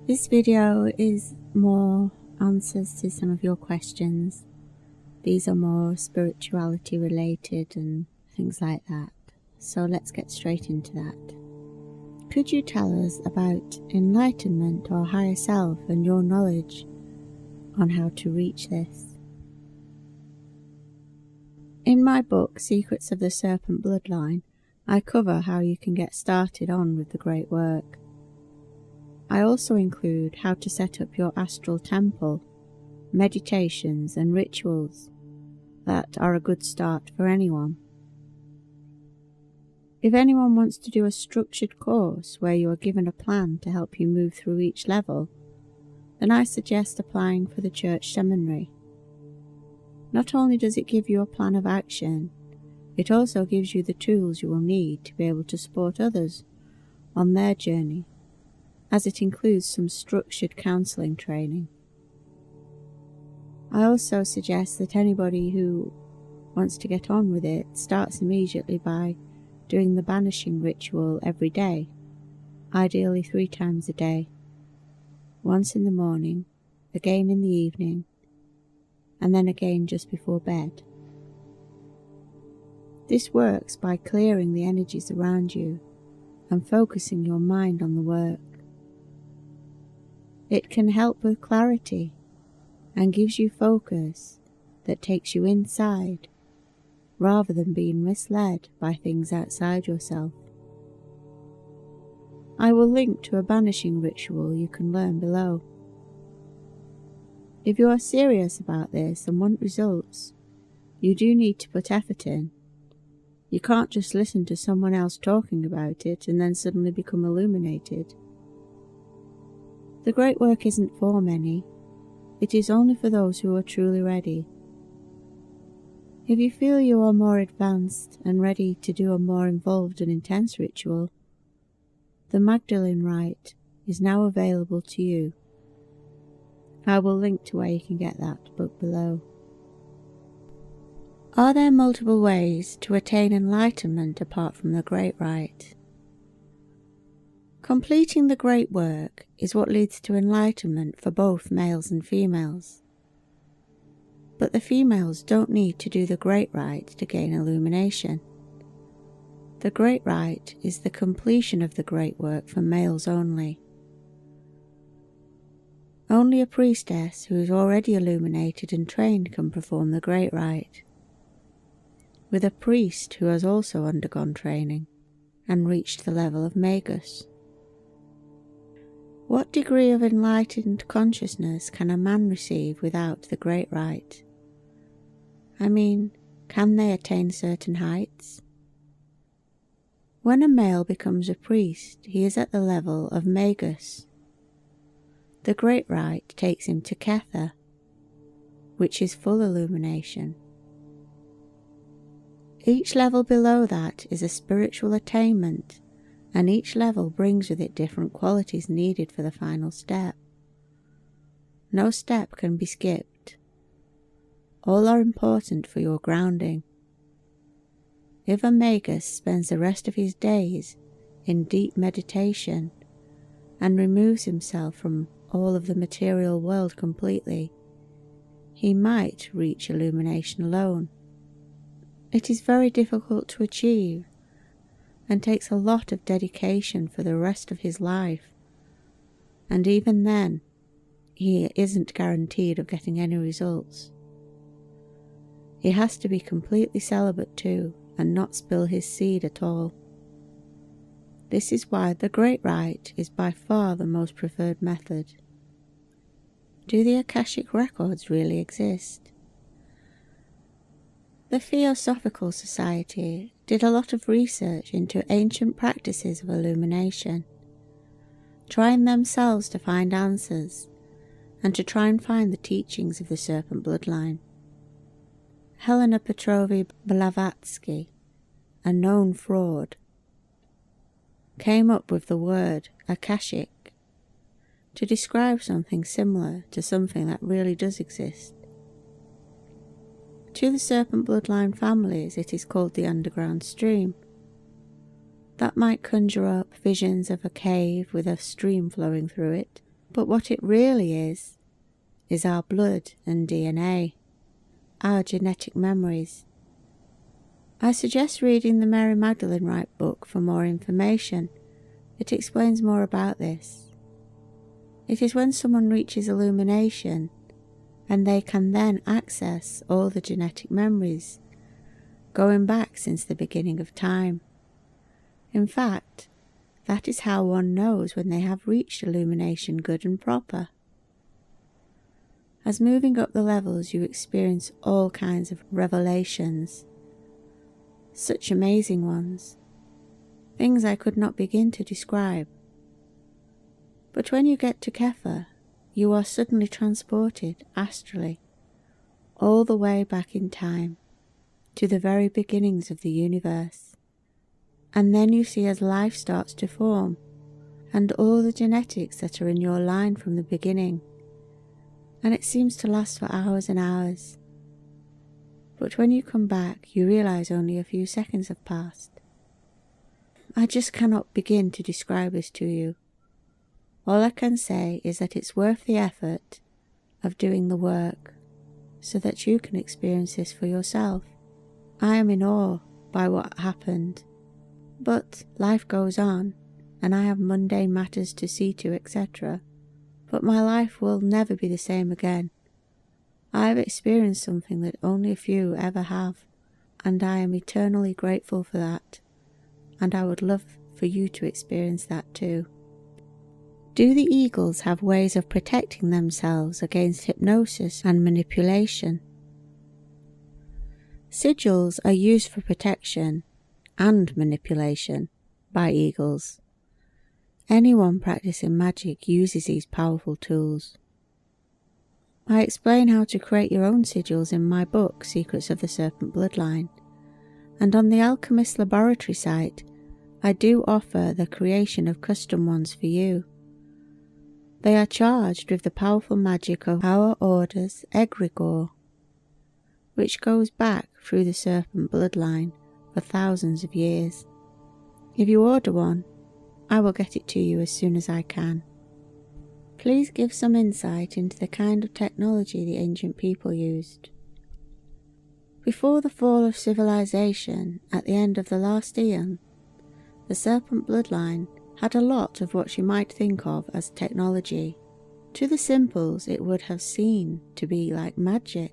This video is more answers to some of your questions. These are more spirituality related and things like that. So let's get straight into that. Could you tell us about enlightenment or higher self and your knowledge on how to reach this? In my book, Secrets of the Serpent Bloodline, I cover how you can get started on with the great work. I also include how to set up your astral temple, meditations and rituals that are a good start for anyone. If anyone wants to do a structured course where you are given a plan to help you move through each level, then I suggest applying for the church seminary. Not only does it give you a plan of action, it also gives you the tools you will need to be able to support others on their journey, as it includes some structured counselling training. I also suggest that anybody who wants to get on with it starts immediately by doing the banishing ritual every day, ideally 3 times a day, once in the morning, again in the evening, and then again just before bed. This works by clearing the energies around you and focusing your mind on the work. It can help with clarity and gives you focus that takes you inside rather than being misled by things outside yourself. I will link to a banishing ritual you can learn below. If you are serious about this and want results, you do need to put effort in. You can't just listen to someone else talking about it and then suddenly become illuminated. The great work isn't for many, it is only for those who are truly ready. If you feel you are more advanced and ready to do a more involved and intense ritual, the Magdalene Rite is now available to you. I will link to where you can get that book below. Are there multiple ways to attain enlightenment apart from the Great Rite? Completing the great work is what leads to enlightenment for both males and females. But the females don't need to do the Great Rite to gain illumination. The Great Rite is the completion of the great work for males only. Only a priestess who is already illuminated and trained can perform the Great Rite, with a priest who has also undergone training and reached the level of Magus. What degree of enlightened consciousness can a man receive without the Great Rite? I mean, can they attain certain heights? When a male becomes a priest, he is at the level of Magus. The Great Rite takes him to Kether, which is full illumination. Each level below that is a spiritual attainment, and each level brings with it different qualities needed for the final step. No step can be skipped. All are important for your grounding. If a Magus spends the rest of his days in deep meditation and removes himself from all of the material world completely, he might reach illumination alone. It is very difficult to achieve and takes a lot of dedication for the rest of his life, and even then he isn't guaranteed of getting any results. He has to be completely celibate too and not spill his seed at all. This is why the Great Rite is by far the most preferred method. Do the Akashic records really exist? The Theosophical Society did a lot of research into ancient practices of illumination, trying themselves to find answers and to try and find the teachings of the Serpent Bloodline. Helena Petrovna Blavatsky, a known fraud, came up with the word Akashic to describe something similar to something that really does exist. To the Serpent Bloodline families, it is called the underground stream. That might conjure up visions of a cave with a stream flowing through it, But what it really is our blood and DNA, our genetic memories. I suggest reading the Mary Magdalene Rite book for more information. It explains more about this. It is when someone reaches illumination and they can then access all the genetic memories going back since the beginning of time. In fact, that is how one knows when they have reached illumination good and proper. As moving up the levels, you experience all kinds of revelations, such amazing ones, things I could not begin to describe. But when you get to Kepha, you are suddenly transported astrally, all the way back in time, to the very beginnings of the universe. And then you see as life starts to form, and all the genetics that are in your line from the beginning, and it seems to last for hours and hours. But when you come back, you realize only a few seconds have passed. I just cannot begin to describe this to you. All I can say is that it's worth the effort of doing the work so that you can experience this for yourself. I am in awe by what happened, but life goes on and I have mundane matters to see to, etc. But my life will never be the same again. I have experienced something that only a few ever have, and I am eternally grateful for that, and I would love for you to experience that too. Do the eagles have ways of protecting themselves against hypnosis and manipulation? Sigils are used for protection and manipulation by eagles. Anyone practicing magic uses these powerful tools. I explain how to create your own sigils in my book, Secrets of the Serpent Bloodline, and on the Alchemist Laboratory site, I do offer the creation of custom ones for you. They are charged with the powerful magic of our order's egregore, which goes back through the serpent bloodline for thousands of years. If you order one, I will get it to you as soon as I can. Please give some insight into the kind of technology the ancient people used. Before the fall of civilization at the end of the last eon, the serpent bloodline had a lot of what you might think of as technology. To the simples it would have seemed to be like magic,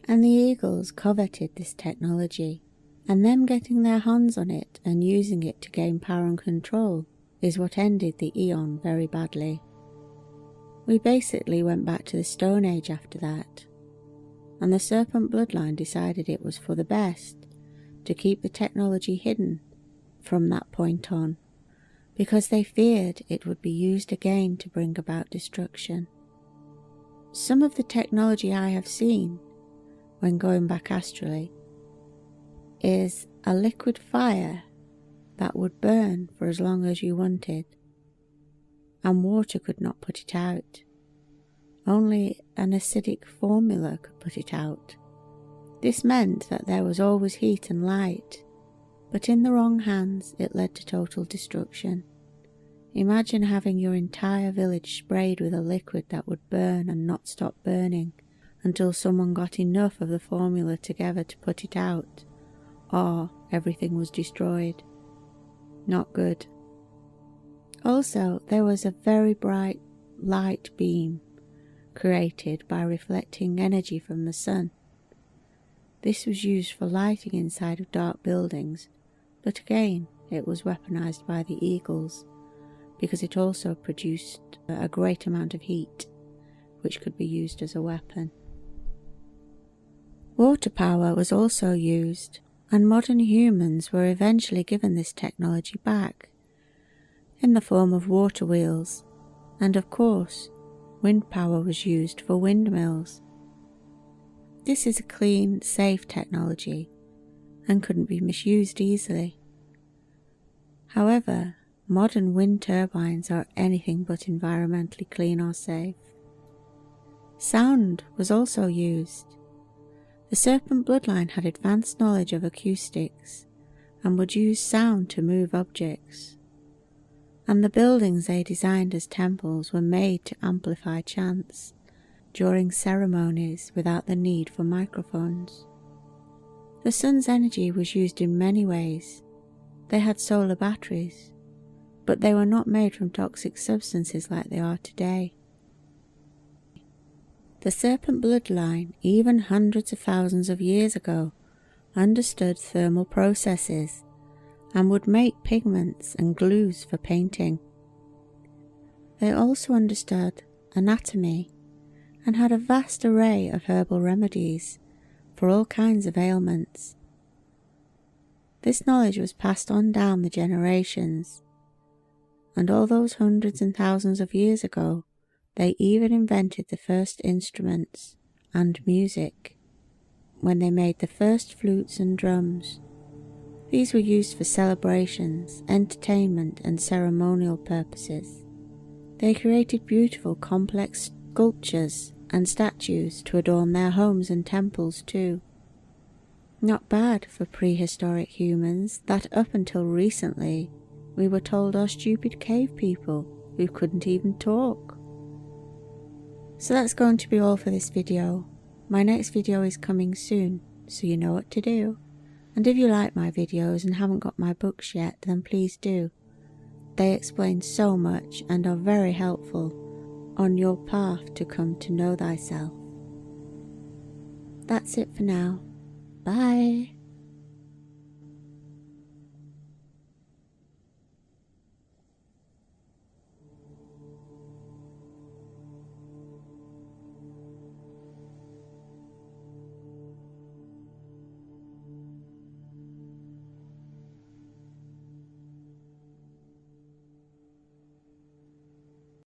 and the eagles coveted this technology, and them getting their hands on it and using it to gain power and control is what ended the eon very badly. We basically went back to the Stone Age after that, and the serpent bloodline decided it was for the best to keep the technology hidden from that point on, because they feared it would be used again to bring about destruction. Some of the technology I have seen when going back astrally is a liquid fire that would burn for as long as you wanted, and water could not put it out. Only an acidic formula could put it out. This meant that there was always heat and light, but in the wrong hands it led to total destruction. Imagine having your entire village sprayed with a liquid that would burn and not stop burning until someone got enough of the formula together to put it out, or everything was destroyed. Not good. Also, there was a very bright light beam created by reflecting energy from the sun. This was used for lighting inside of dark buildings, but again it was weaponized by the eagles because it also produced a great amount of heat, which could be used as a weapon. Water power was also used, and modern humans were eventually given this technology back in the form of water wheels, and of course wind power was used for windmills. This is a clean, safe technology and couldn't be misused easily. However, modern wind turbines are anything but environmentally clean or safe. Sound was also used. The serpent bloodline had advanced knowledge of acoustics and would use sound to move objects. and the buildings they designed as temples were made to amplify chants during ceremonies without the need for microphones. The sun's energy was used in many ways. They had solar batteries, but they were not made from toxic substances like they are today. The serpent bloodline, even hundreds of thousands of years ago, understood thermal processes and would make pigments and glues for painting. They also understood anatomy and had a vast array of herbal remedies for all kinds of ailments. This knowledge was passed on down the generations, and all those hundreds and thousands of years ago, they even invented the first instruments and music when they made the first flutes and drums. These were used for celebrations, entertainment, and ceremonial purposes. They created beautiful, complex sculptures and statues to adorn their homes and temples too. Not bad for prehistoric humans that up until recently we were told are stupid cave people who couldn't even talk. So that's going to be all for this video. My next video is coming soon, so you know what to do. And if you like my videos and haven't got my books yet, then please do. They explain so much and are very helpful on your path to come to know thyself. That's it for now. Bye.